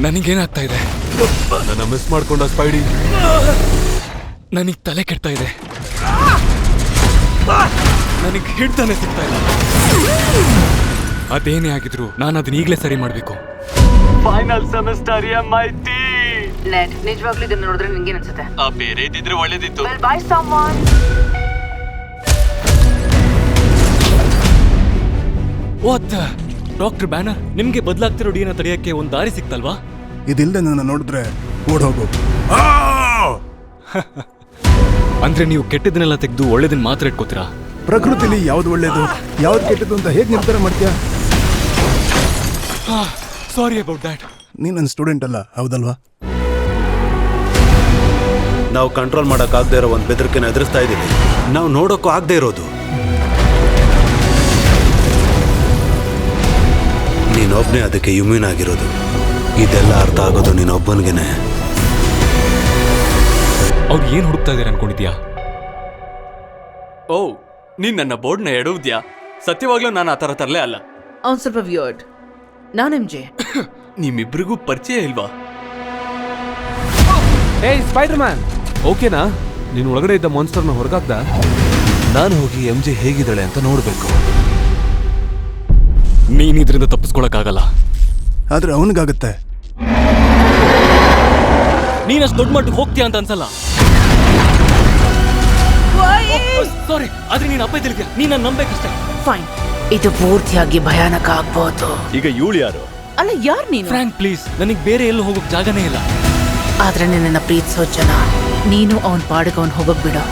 ನನಗೇನಾಗ್ತಾ ಇದೆ? ನನ್ನ ಮಿಸ್ ಮಾಡ್ಕೊಂಡ ಸ್ಪೈಡಿ. ನನಗೆ ತಲೆ ಕೆಡ್ತಾ ಇದೆ. ನನಗೆ ಹಿಡ್ತಾನೆ ಸಿಗ್ತಾ ಇಲ್ಲ. ಅದೇನೇ ಆಗಿದ್ರು ನಾನು ಅದನ್ನ ಈಗಲೇ ಸರಿ ಮಾಡಬೇಕು. Final semester MIT. ನೆಟ್ ನಿಜವಾಗ್ಲೂ ಇದನ್ನ ನೋಡಿದ್ರೆ ನಿಂಗೆ ಅನ್ಸುತ್ತೆ? ಬೇರೆ ಇದ್ದಿದ್ರೆ ಒಳ್ಳೇದಿತ್ತು. Well, buy someone. What doctor banner, ನಿಮ್ಗೆ ಬದಲಾಗ್ತಿರೋ ಡಿಎನ್ಎ ತಡೆಯಕ್ಕೆ ಒಂದು ದಾರಿ ಸಿಕ್ತಲ್ವಾ? ಇದಿಲ್ಲದೆ ನನ್ನ ನೋಡಿದ್ರೆ ಓಡೋಗು. ಅಂದ್ರೆ ನೀವು ಕೆಟ್ಟದನ್ನೆಲ್ಲ ತೆಗೆದು ಒಳ್ಳೇದನ್ನ ಮಾತ್ರ ಇಟ್ಕೋತೀರಾ? ಪ್ರಕೃತಿಲಿ ಯಾವ್ದು ಒಳ್ಳೇದು ಯಾವ್ದು ಕೆಟ್ಟದ್ದು ಅಂತ ಹೇಗೆ ನಿರ್ಧಾರ ಮಾಡ್ತೀಯಾ? ಸಾರಿ ಅಬೌಟ್ ದ್ಯಾಟ್. ನೀನ್ ನನ್ನ ಸ್ಟೂಡೆಂಟ್ ಅಲ್ಲ, ಹೌದಲ್ವಾ? ನಾವು ಕಂಟ್ರೋಲ್ ಮಾಡೋಕ್ಕಾಗದೇ ಇರೋ ಒಂದು ಬೆದರಿಕೆನ ಎದುರಿಸ್ತಾ ಇದ್ದೀವಿ. ನಾವು ನೋಡೋಕ್ಕೂ ಆಗದೆ ಇರೋದು. ನೀನೊಬ್ಬನೇ ಅದಕ್ಕೆ ಇಮ್ಯೂನ್ ಆಗಿರೋದು. ಇದೆಲ್ಲ ಅರ್ಥ ಆಗೋದು ನೀನೊಬ್ಬನಿಗೇನೆ. ಅವ್ರು ಏನು ಹುಡುಕ್ತಾ ಇದ್ದಾರೆ ಅನ್ಕೊಂಡಿದ್ಯಾ? ಓ, ನೀನ್ ನನ್ನ ಬೋರ್ಡ್ನ ಎಡುವುದ್ಯಾ? ಸತ್ಯವಾಗ್ಲೂ ನಾನು ಆ ಥರ ತರಲೇ ಅಲ್ಲ. ಅವ್ನು ಸ್ವಲ್ಪ ವಿಯರ್ಡ್. ನಾನು MJ. ನಿಮ್ಮಿಬ್ರಿಗೂ ಪರಿಚಯ ಇಲ್ವಾ? ಏಯ್ ಸ್ಪೈಡರ್ ಮ್ಯಾನ್, ಓಕೆನಾ? ನೀನು ಒಳಗಡೆ ಇದ್ದ ಮಾನ್ಸ್ಟರ್ನ ಹೊರಗಾಕ್ದ? ನಾನು ಹೋಗಿ MJ ಹೇಗಿದ್ದಾಳೆ ಅಂತ ನೋಡ್ಬೇಕು. ನೀನ್ ಇದರಿಂದ ತಪ್ಪಿಸ್ಕೊಳಕ್ಕಾಗಲ್ಲ. ಆದ್ರೆ ಅವನಿಗಾಗತ್ತೆ. ನೀನಷ್ಟು ದೊಡ್ಡ ಮಟ್ಟಿಗೆ ಹೋಗ್ತೀಯ ಅಂತ ಅನ್ಸಲ್ಲ. ಸಾರಿ, ಆದ್ರೆ ನೀನ್ ಅಪ್ಪ ತಿಳಿದ್ಯಾ, ನೀನ್ ನನ್ನ ನಂಬೇಕಷ್ಟೇ. ಫೈನ್, ಇದು ಪೂರ್ತಿಯಾಗಿ ಭಯಾನಕ ಆಗ್ಬೋದು. ಈಗ ಇವಳು ಯಾರು? ಅಲ್ಲ, ಯಾರು ನೀನು? ಫ್ರಾಂಕ್ ಪ್ಲೀಸ್, ನನಗೆ ಬೇರೆ ಎಲ್ಲೂ ಹೋಗೋಕ್ ಜಾಗನೇ ಇಲ್ಲ. ಆದ್ರೆ ನಿನ್ನ ಪ್ರೀತಿಸೋ ಜನ, ನೀನು ಅವನ್ ಪಾಡಿಗೆ ಅವನ್ ಹೋಗಕ್ ಬಿಡು.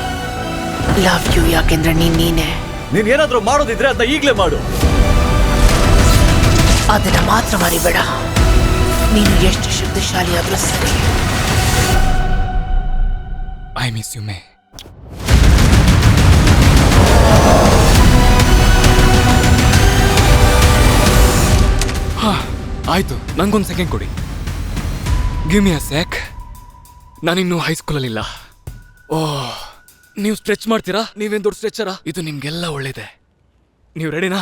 ಲವ್ ಯು, ಯಾಕೆಂದ್ರೆ ನೀನೇ. ನೀನ್ ಏನಾದ್ರೂ ಮಾಡೋದಿದ್ರೆ ಅದನ್ನ ಈಗಲೇ ಮಾಡು. ಅದನ್ನ ಮಾತ್ರ ಮರಿಬೇಡ. ನೀನು ಎಷ್ಟು ಶಕ್ತಿಶಾಲಿ ಆದ್ರೂ ಸರಿ. ಐ ಮಿಸ್ ಯು ಮೇ. ಆಯ್ತು, ನಂಗೊಂದು ಸೆಕೆಂಡ್ ಕೊಡಿ. ಗಿವ್ ಮಿ ಅ ಸೆಕ್. ನಾನಿನ್ನೂ ಹೈಸ್ಕೂಲಲ್ಲಿಲ್ಲ. ಓಹ್, ನೀವು ಸ್ಟ್ರೆಚ್ ಮಾಡ್ತೀರಾ? ನೀವೇನು ದೊಡ್ಡ ಸ್ಟ್ರೆಚರಾ? ಇದು ನಿಮ್ಗೆಲ್ಲ ಒಳ್ಳೇದೆ. ನೀವು ರೆಡಿನಾ?